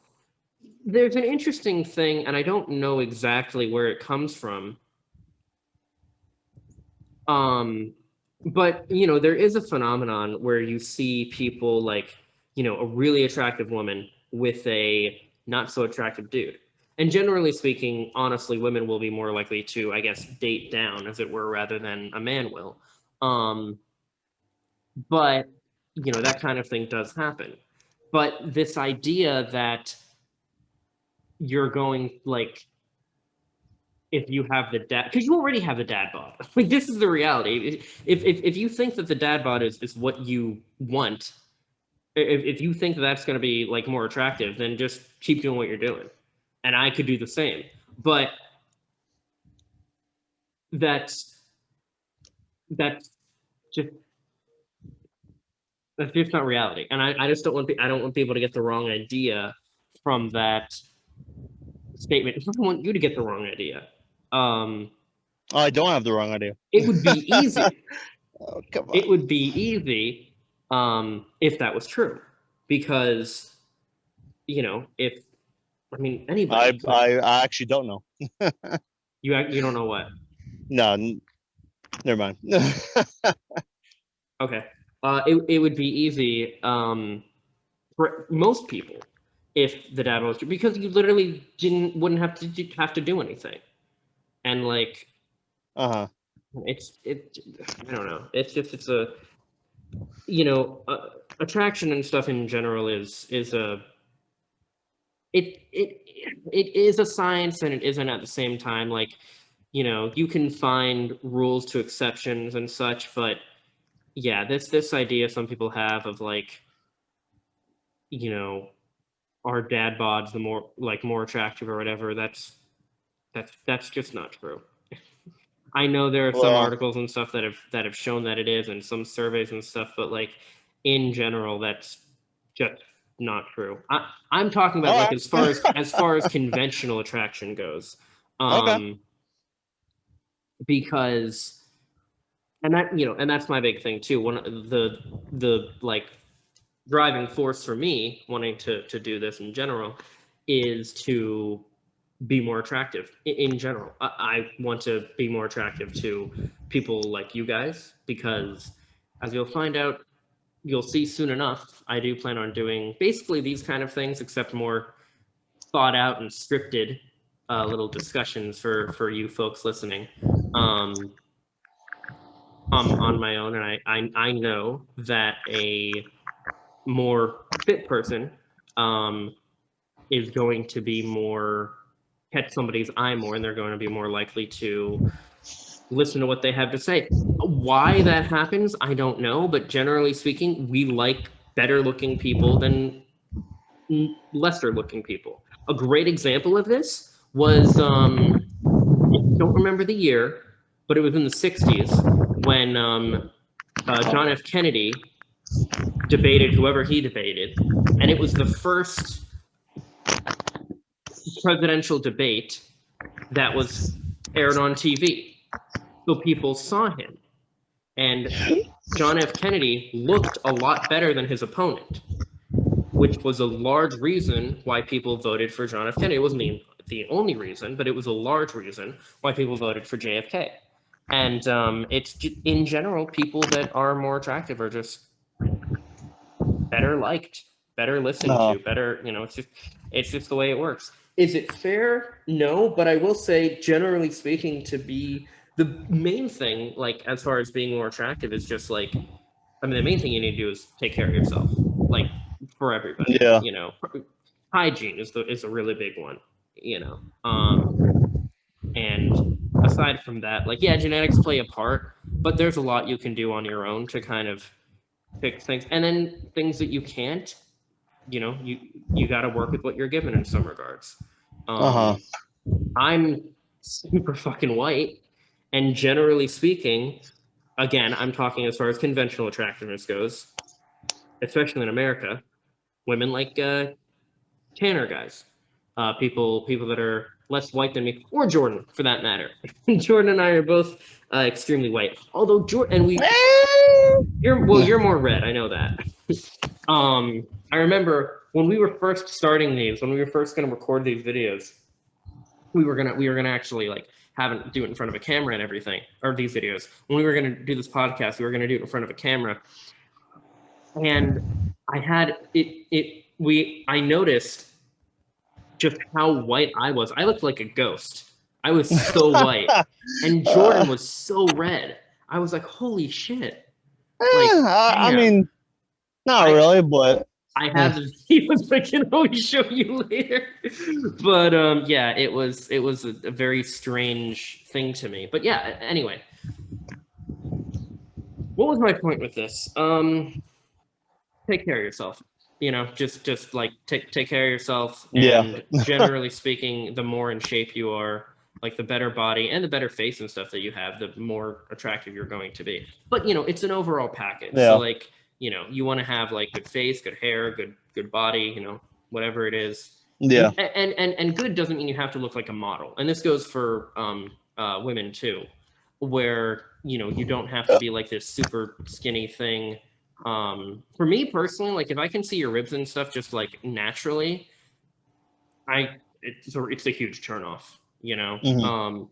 There's an interesting thing, and I don't know exactly where it comes from. But there is a phenomenon where you see people like, a really attractive woman with a not so attractive dude. And generally speaking, honestly, women will be more likely to, I guess, date down, as it were, rather than a man will. But that kind of thing does happen. But this idea that you're going, like, if you have the dad, because you already have the dad bod. Like, this is the reality. If you think that the dad bod is what you want, if you think that that's going to be like more attractive, then just keep doing what you're doing, and I could do the same. But that's just not reality, and I just don't want people to get the wrong idea from that statement. I don't want you to get the wrong idea.
I don't have the wrong idea.
It would be easy.
Oh, come on.
It would be easy if that was true, because if anybody.
I actually don't know.
You don't know what?
No, never mind.
Okay. It would be easy for most people if the dad was true, because you literally wouldn't have to do anything, and like
Uh-huh.
I don't know. It's a attraction and stuff in general is a it is a science, and it isn't at the same time. Like, you can find rules to exceptions and such, but yeah, this idea some people have of like, our dad bods the more attractive or whatever, that's just not true. I know there are some
Well,
articles and stuff that have shown that it is, and some surveys and stuff, but like in general, that's just not true. I'm talking about
all
like
right.
as far as conventional attraction goes,
Okay.
because and that's my big thing too. One of the like driving force for me wanting to do this in general is to be more attractive in general. I want to be more attractive to people like you guys, because as you'll see soon enough, I do plan on doing basically these kind of things, except more thought out and scripted little discussions for you folks listening on my own. And I know that a more fit person is going to be more catch somebody's eye more, and they're going to be more likely to listen to what they have to say. Why that happens, I don't know, but generally speaking, we like better looking people than lesser looking people. A great example of this was I don't remember the year, but it was in the 60s when John F. Kennedy debated whoever he debated, and it was the first presidential debate that was aired on TV. So people saw him, and John F. Kennedy looked a lot better than his opponent, which was a large reason why people voted for John F. Kennedy. It wasn't the only reason, but it was a large reason why people voted for JFK. And it's in general, people that are more attractive are just better liked, better listened to, better. It's just the way it works. Is it fair? No, but I will say, generally speaking, to be the main thing, like as far as being more attractive, is just like, the main thing you need to do is take care of yourself, like for everybody.
Yeah.
Hygiene is a really big one. And aside from that, like, yeah, genetics play a part, but there's a lot you can do on your own to kind of fix things, and then things that you can't. You got to work with what you're given in some regards.
Uh-huh.
I'm super fucking white, and generally speaking, again, I'm talking as far as conventional attractiveness goes, especially in America, women like tanner guys, people that are less white than me, or Jordan for that matter. Jordan and I are both extremely white. Although Jordan and you're more red. I know that. I remember when we were first starting these, when we were first going to record these videos, we were gonna actually like do it in front of a camera and everything, or these videos. When we were gonna do this podcast, we were gonna do it in front of a camera, and I noticed just how white I was. I looked like a ghost. I was so white, and Jordan was so red. I was like, holy shit.
I mean, not really, but
I have the videos I can always show you later. But yeah, it was a very strange thing to me. But yeah, anyway. What was my point with this? Take care of yourself. Just like take care of yourself. And generally speaking, the more in shape you are, like the better body and the better face and stuff that you have, the more attractive you're going to be. But it's an overall package.
Yeah.
So like, you want to have like good face, good hair, good body, whatever it is.
Yeah.
And good doesn't mean you have to look like a model. And this goes for women too, where you don't have to be like this super skinny thing. For me personally, like if I can see your ribs and stuff just like naturally, it's a huge turnoff.
Mhm.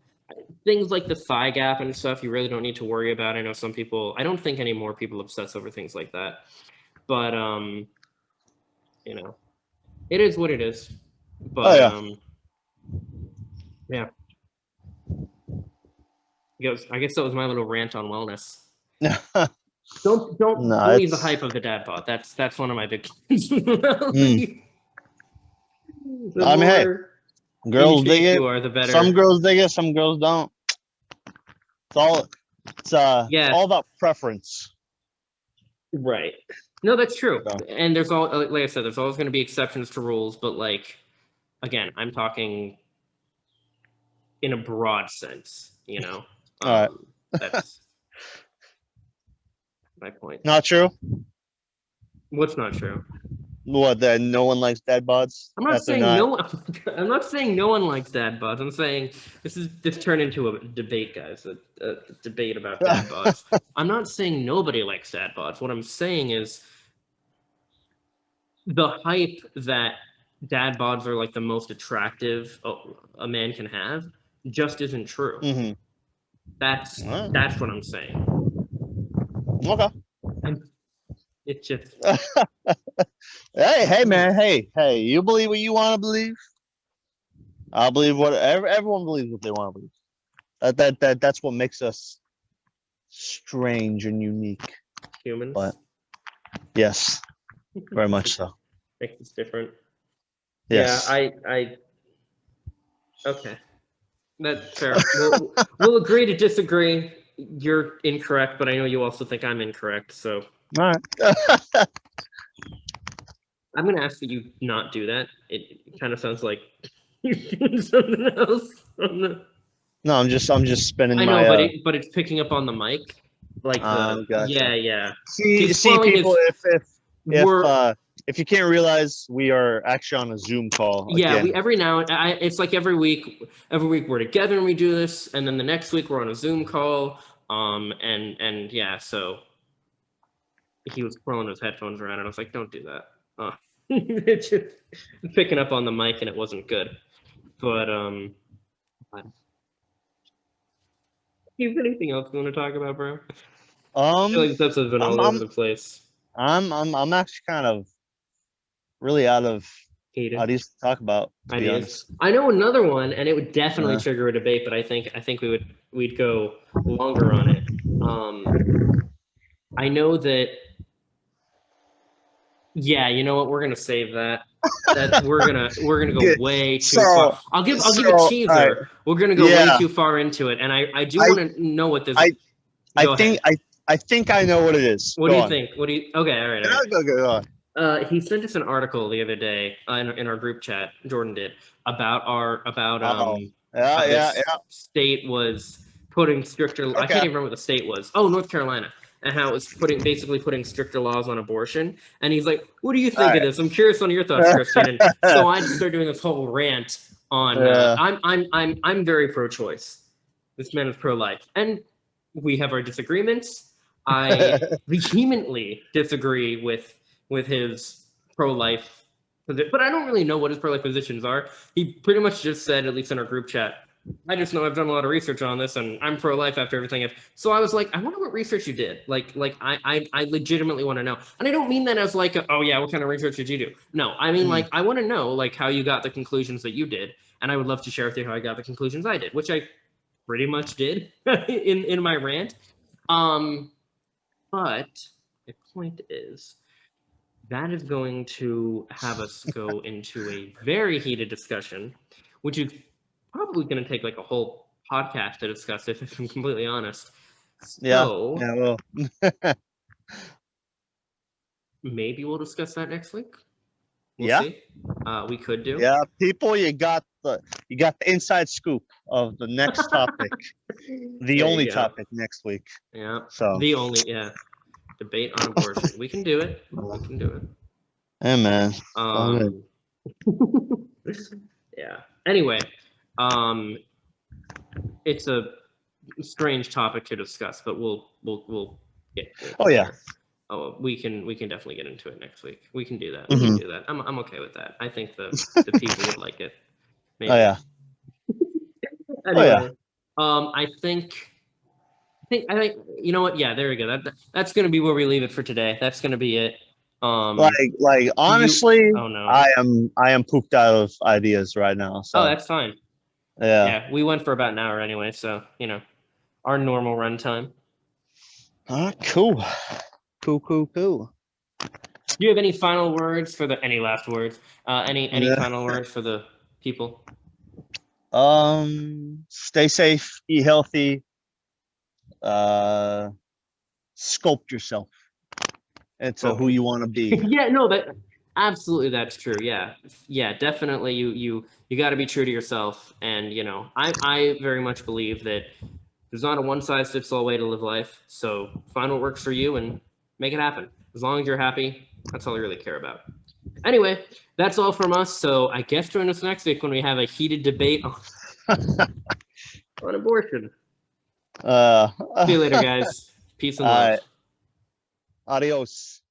Things like the thigh gap and stuff, you really don't need to worry about. I know some people. I don't think any more people obsess over things like that, but it is what it is.
Oh
But yeah. I guess that was my little rant on wellness.
yeah.
Don't
No,
believe the
it's
hype of the dad bod. That's one of my big.
mm.
The
I mean, hey,
more
girls dig
intrigued
it.
you are, the better.
Some girls dig it, some girls don't. It's
Yeah,
all about preference.
right. No, that's true.
So,
And there's all like I said, there's always going to be exceptions to rules, but like again, I'm talking in a broad sense.
all right.
That's my point.
Not true.
What's not true?
What, that no one likes dad bods?
I'm not
That they're
saying
not.
no one. I'm not saying no one likes dad bods. I'm saying this turned into a debate, guys. A debate about dad bods. I'm not saying nobody likes dad bods. What I'm saying is the hype that dad bods are like the most attractive a man can have just isn't true.
Mhm.
That's
All right.
that's what I'm saying.
Okay.
It just
Hey, man. Hey. You believe what you want to believe. I believe what everyone believes what they want to believe. That's what makes us strange and unique.
humans
But yes, very much so.
makes us different.
Yes.
Yeah, I okay. That's fair. We'll agree to disagree. You're incorrect, but I know you also think I'm incorrect. So
All right.
I'm going to ask that you not do that. It kind of sounds like you're doing something else.
No, I'm just spinning
I
my
know, but it's picking up on the mic, like
gotcha.
yeah.
See,
He's swallowing
people,
his. We're
if you can't realize, we are actually on a Zoom call
yeah.
again.
We every now it's like every week. Every week we're together and we do this, and then the next week we're on a Zoom call. And yeah, so he was twirling his headphones around, and I was like, "Don't do that." It's just picking up on the mic, and it wasn't good. But you have anything else you want to talk about, bro? I feel like this episode's been all over the place.
I'm actually kind of really out of
Hated
ideas to talk about, to be
ideas.
honest.
I know another one, and it would definitely trigger a debate. But I think we'd go longer on it. I know that. Yeah, you know what? We're gonna save that. We're gonna go way too far. I'll give a teaser.
Right,
We're gonna go way too far into it, and I do want to know what this.
I
Go
think
ahead.
I think I know what it is.
What do you think? What do you? Okay, all right.
Go on.
He sent us an article the other day in our group chat. Jordan did about
Yeah.
state was putting stricter. I
Okay.
can't even remember what the state was. Oh, North Carolina, and how it was basically putting stricter laws on abortion. And he's like, "What do you think of this? I'm curious on your thoughts, Christian." And so I just started doing this whole rant on. I'm very pro-choice. This man is pro-life, and we have our disagreements. I vehemently disagree with his pro-life, but I don't really know what his pro-life positions are. He pretty much just said, at least in our group chat, I just know I've done a lot of research on this, and I'm pro-life after everything. So I was like, I wonder what research you did. I legitimately want to know, and I don't mean that as like, oh yeah, what kind of research did you do? No, I mean like I want to know like how you got the conclusions that you did, and I would love to share with you how I got the conclusions I did, which I pretty much did in my rant. But the point is, that is going to have us go into a very heated discussion, which is probably going to take like a whole podcast to discuss, if I'm completely honest. So,
well,
maybe we'll discuss that next week. We'll
yeah.
see. We could do.
Yeah, people, you got the inside scoop of the next topic. The only topic next week.
Yeah.
So
the only debate on abortion. We can do it. We can do it.
Hey man.
Yeah. Anyway, it's a strange topic to discuss, but we'll get to it.
Oh, yeah.
Sure. Oh, we can definitely get into it next week. We can do that. We
Mhm.
can do that. I'm okay with that. I think the people would like it. Maybe.
Oh yeah.
Anyway, I think you know what? Yeah, there we go. That's gonna be where we leave it for today. That's gonna be it.
Like honestly,
oh no.
I am pooped out of ideas right now. So
Oh, that's fine.
yeah.
Yeah, we went for about an hour anyway, so our normal run time.
Cool. Cool.
Do you have any final words for any last words? Any
Yeah.
final words for the people?
Stay safe, eat healthy, sculpt yourself into who you want to be.
Yeah, no, absolutely that's true. Yeah, definitely. You got to be true to yourself, and I very much believe that there's not a one size fits all way to live life. So find what works for you and make it happen. As long as you're happy, that's all I really care about. Anyway, that's all from us. So I guess join us next week when we have a heated debate on abortion. See you later, guys. Peace and love.
Adios.